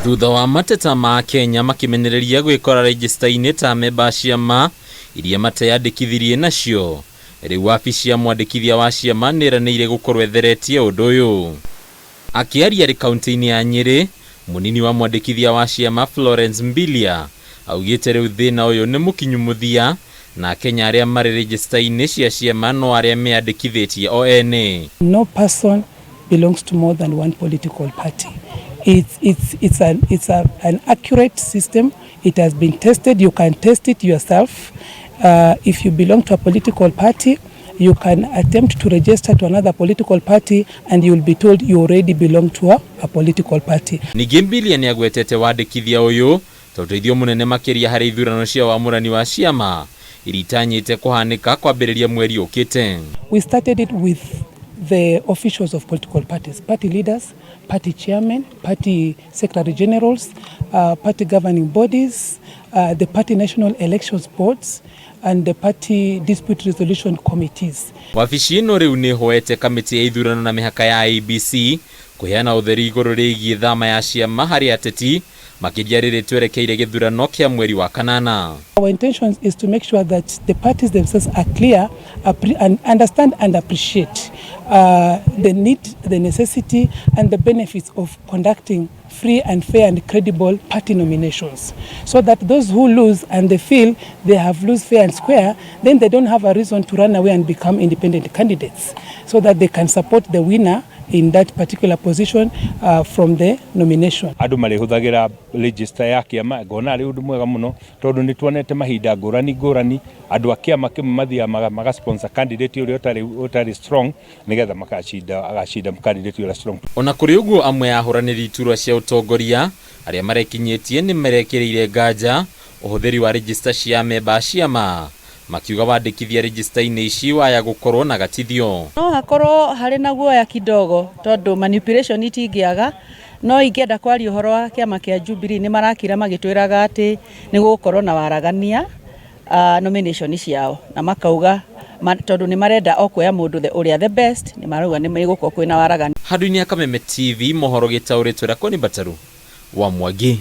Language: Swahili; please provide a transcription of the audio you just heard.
Thutha wa mateta ma Kenya makimenereria gwikora register-ini ta amemba ciama iria mateyandikithirie nacio, riu wabici ya mwandikithia wa ciama niranĩire gukorwo etheretie undu uyu. Akiaria kaunti-ini ya Nyeri, munini wa mwandikithia wa ciama Florence Mbilia augite riu thina uyu ni mukinyu muthia na Kenya aria mari register-ini cia ciama no aria meyandikithitie o ene. No person belongs to more than one political party. It's an accurate system. It has been tested. You can test it yourself. If you belong to a political party, you can attempt to register to another political party and you will be told you already belong to a political party. Ningi Mbilia ni agwetete wandikithia uyu toteithio munene makiria hari ithurano cia wamurani wa ciama iritanyite kuhanika kwambiriria mweri ukite. We started it with the officials of political parties, party leaders, party chairmen, party secretary generals, party governing bodies, the party national elections boards and the party dispute resolution committees. Wabici ino riu ni hoete kamiti ya ithurano na mihaka ya ABC kuheana utheri iguru rigie thama ya ciama hari ateti makiria riri twerekeire githurano kia mweri wa kanana. Our intention is to make sure that the parties themselves are clear and understand and appreciate the need, the necessity and the benefits of conducting free and fair and credible party nominations, so that those who lose and they feel they have lose fair and square, then they don't have a reason to run away and become independent candidates, so that they can support the winner in that particular position from the nomination. Andu marihuthagira register ya kiama ngona ari undu mwega muno tondu ni tuonete mahinda ngurani andu a kiama kimwe mathia maga sponsor candidate uri utari strong nigetha agacinda candidate uri strong. Ona kuri uguo amwe ahuraniri iturwa cia utongoria aria marekinyitie ni merekiriire nganja uhuthiri wa register cia amemba ciama makiuga wandikithia register-ini ici waya gukorwo na gatithio. No hakorwo hari na guoya kidogo tondu manipulation itingiaga, no ingenda kwaria uhoro wa kiama kia Jubilee ni marakira magitwiraga ati ni gukorwo na waragania nomination ciao na makauga tondu ni marenda okuya mundu uria the best ni marauga ni megukwo kwina waragania. Handu-ini ya Kameme TV mohoro gitauritwe rakoni bataru wa Mwagi.